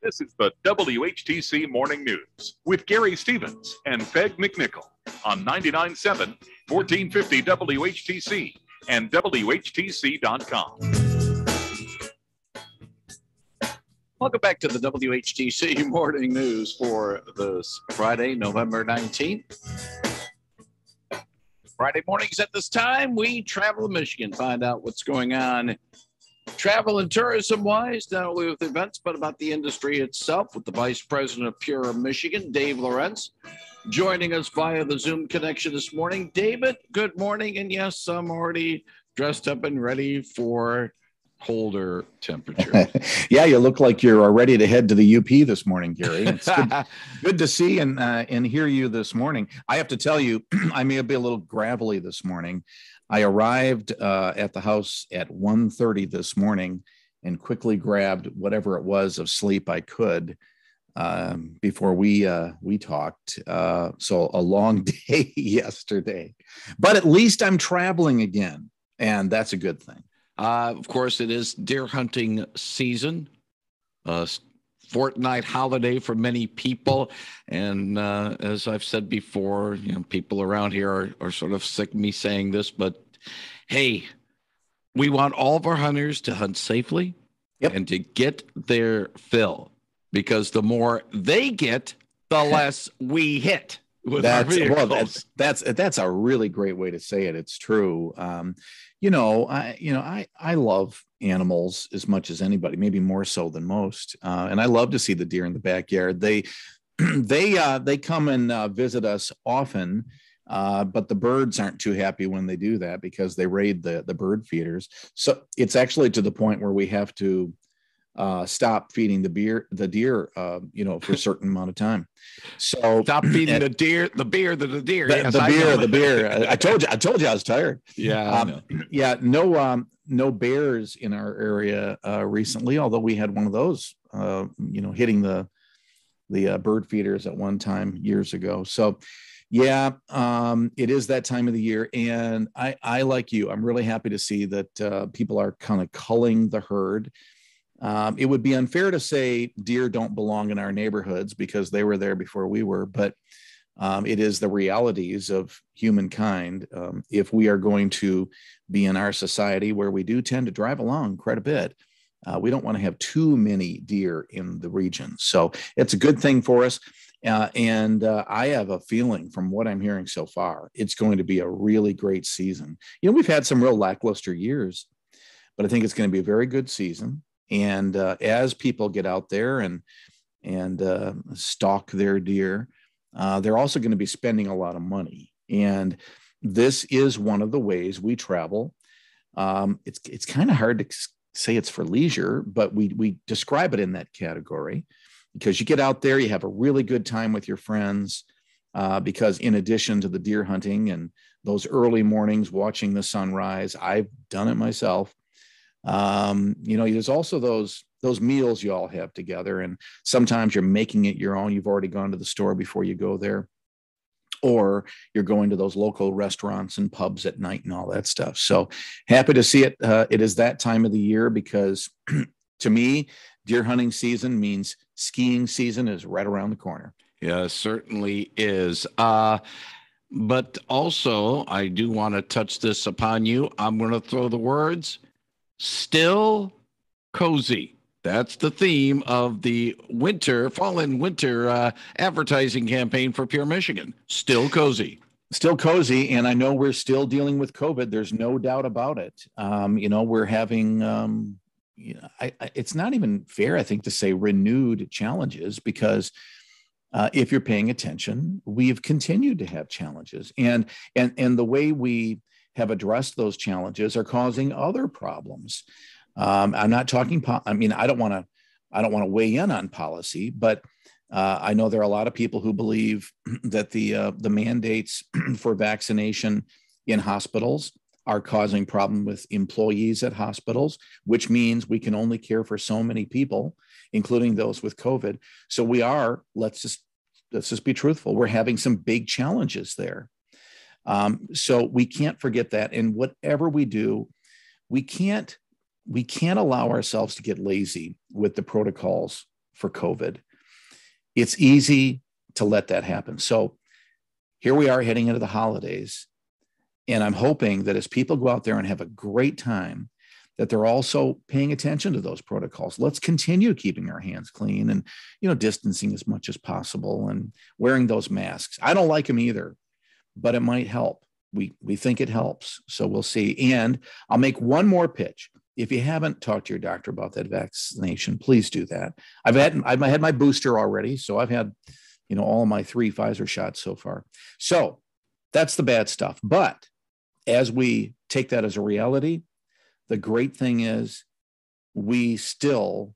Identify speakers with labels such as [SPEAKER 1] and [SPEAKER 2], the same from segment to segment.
[SPEAKER 1] This is the WHTC Morning News with Gary Stevens and Peg McNichol on 99.7, 1450 WHTC and WHTC.com.
[SPEAKER 2] Welcome back to the WHTC Morning News for this Friday, November 19th. Friday mornings at this time, we travel to Michigan, find out what's going on travel and tourism-wise, not only with events, but about the industry itself with the Vice President of Pure Michigan, Dave Lorenz, joining us via the Zoom connection this morning. David, good morning. And yes, I'm already dressed up and ready for colder temperatures.
[SPEAKER 3] Yeah, you look like you're ready to head to the UP this morning, Gary. It's good to see and hear you this morning. I have to tell you, I may be a little gravelly this morning. I arrived at the house at 1:30 this morning and quickly grabbed whatever it was of sleep I could before we talked. So a long day yesterday, but at least I'm traveling again, and that's a good thing.
[SPEAKER 2] Of course, it is deer hunting season, fortnight holiday for many people. And as I've said before, people around here are sort of sick of me saying this, but hey, we want all of our hunters to hunt safely and to get their fill, because the more they get, the less we hit. That's
[SPEAKER 3] a really great way to say it. It's true. I love animals as much as anybody, maybe more so than most. And I love to see the deer in the backyard. They come and visit us often, but the birds aren't too happy when they do that because they raid the bird feeders. So it's actually to the point where we have to stop feeding the deer, for a certain amount of time. So
[SPEAKER 2] stop feeding the deer.
[SPEAKER 3] I told you I was tired.
[SPEAKER 2] Yeah.
[SPEAKER 3] No bears in our area recently, although we had one of those, hitting the bird feeders at one time years ago. So yeah, it is that time of the year. And I like you, I'm really happy to see that people are kind of culling the herd. It would be unfair to say deer don't belong in our neighborhoods because they were there before we were, but it is the realities of humankind. If we are going to be in our society where we do tend to drive along quite a bit, we don't want to have too many deer in the region. So it's a good thing for us. And I have a feeling from what I'm hearing so far, it's going to be a really great season. We've had some real lackluster years, but I think it's going to be a very good season. And as people get out there and stalk their deer, they're also going to be spending a lot of money. And this is one of the ways we travel. It's kind of hard to say it's for leisure, but we describe it in that category because you get out there, you have a really good time with your friends, because in addition to the deer hunting and those early mornings watching the sunrise, I've done it myself. There's also those meals you all have together, and sometimes you're making it your own. You've already gone to the store before you go there, or you're going to those local restaurants and pubs at night and all that stuff. So happy to see it. It is that time of the year because to me, deer hunting season means skiing season is right around the corner.
[SPEAKER 2] Yeah, it certainly is. But also, I do want to touch this upon you. I'm going to throw the words still cozy. That's the theme of the fall and winter advertising campaign for Pure Michigan. Still cozy.
[SPEAKER 3] Still cozy. And I know we're still dealing with COVID. There's no doubt about it. We're having, it's not even fair, I think, to say renewed challenges because if you're paying attention, we've continued to have challenges. And the way we have addressed those challenges are causing other problems. I'm not talking. I don't want to weigh in on policy, but I know there are a lot of people who believe that the mandates for vaccination in hospitals are causing problem with employees at hospitals, which means we can only care for so many people, including those with COVID. So we are. Let's just be truthful. We're having some big challenges there. So we can't forget that. And whatever we do, we can't allow ourselves to get lazy with the protocols for COVID. It's easy to let that happen. So here we are heading into the holidays. And I'm hoping that as people go out there and have a great time, that they're also paying attention to those protocols. Let's continue keeping our hands clean and, distancing as much as possible and wearing those masks. I don't like them either, but it might help. We think it helps. So we'll see. And I'll make one more pitch. If you haven't talked to your doctor about that vaccination, please do that. I've had my booster already. So I've had, all of my 3 Pfizer shots so far. So that's the bad stuff. But as we take that as a reality, the great thing is we still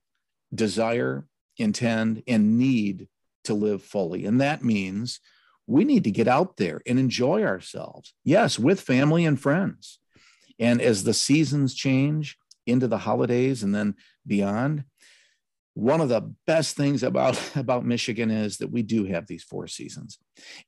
[SPEAKER 3] desire, intend, and need to live fully. And that means we need to get out there and enjoy ourselves. Yes, with family and friends. And as the seasons change into the holidays and then beyond, one of the best things about Michigan is that we do have these 4 seasons.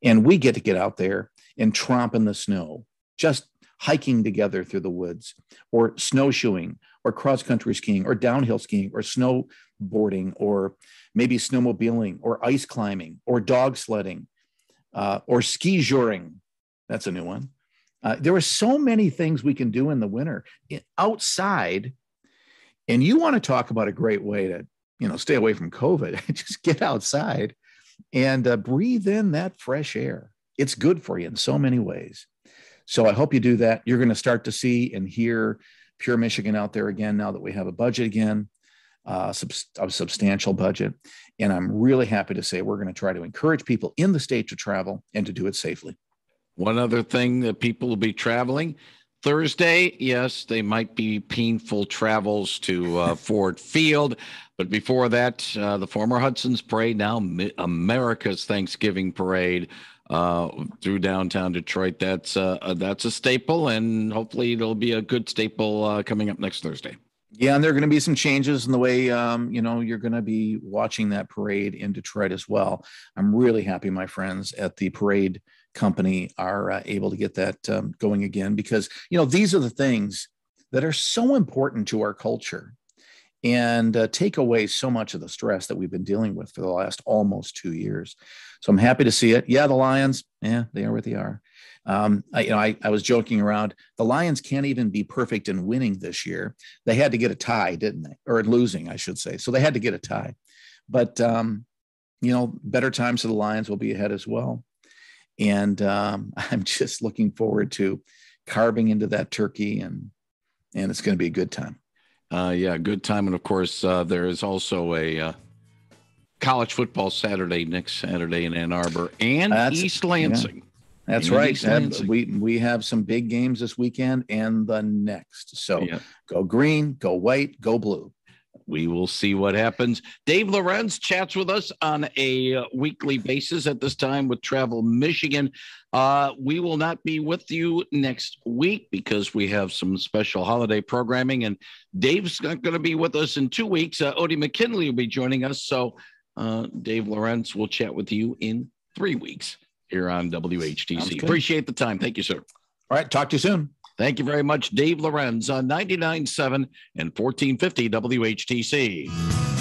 [SPEAKER 3] And we get to get out there and tromp in the snow, just hiking together through the woods, or snowshoeing, or cross-country skiing, or downhill skiing, or snowboarding, or maybe snowmobiling, or ice climbing, or dog sledding, or ski jouring. That's a new one. There are so many things we can do in the winter outside. And you want to talk about a great way to, stay away from COVID. Just get outside and breathe in that fresh air. It's good for you in so many ways. So I hope you do that. You're going to start to see and hear Pure Michigan out there again now that we have a budget again, a substantial budget. And I'm really happy to say we're going to try to encourage people in the state to travel and to do it safely.
[SPEAKER 2] One other thing that people will be traveling Thursday, yes, they might be painful travels to Ford Field. But before that, the former Hudson's Parade, now America's Thanksgiving Parade, through downtown Detroit. That's a staple, and hopefully it'll be a good staple coming up next Thursday.
[SPEAKER 3] Yeah, and there are going to be some changes in the way, you're going to be watching that parade in Detroit as well. I'm really happy my friends at the parade company are able to get that going again, because, these are the things that are so important to our culture and take away so much of the stress that we've been dealing with for the last almost 2 years. So I'm happy to see it. Yeah, the Lions, they are what they are. I was joking around. The Lions can't even be perfect in winning this year. They had to get a tie, didn't they? Or losing, I should say. So they had to get a tie. But, better times for the Lions will be ahead as well. And I'm just looking forward to carving into that turkey, and it's going to be a good time.
[SPEAKER 2] Good time. And of course, there is also a college football Saturday, next Saturday in Ann Arbor and East Lansing.
[SPEAKER 3] Yeah. That's right. We have some big games this weekend and the next. So Go green, go white, go blue.
[SPEAKER 2] We will see what happens. Dave Lorenz chats with us on a weekly basis at this time with Travel Michigan. We will not be with you next week because we have some special holiday programming, and Dave's not going to be with us in 2 weeks. Odie McKinley will be joining us. So Dave Lorenz will chat with you in 3 weeks here on WHTC. Appreciate the time. Thank you, sir.
[SPEAKER 3] All right. Talk to you soon.
[SPEAKER 2] Thank you very much, Dave Lorenz on 99.7 and 1450 WHTC.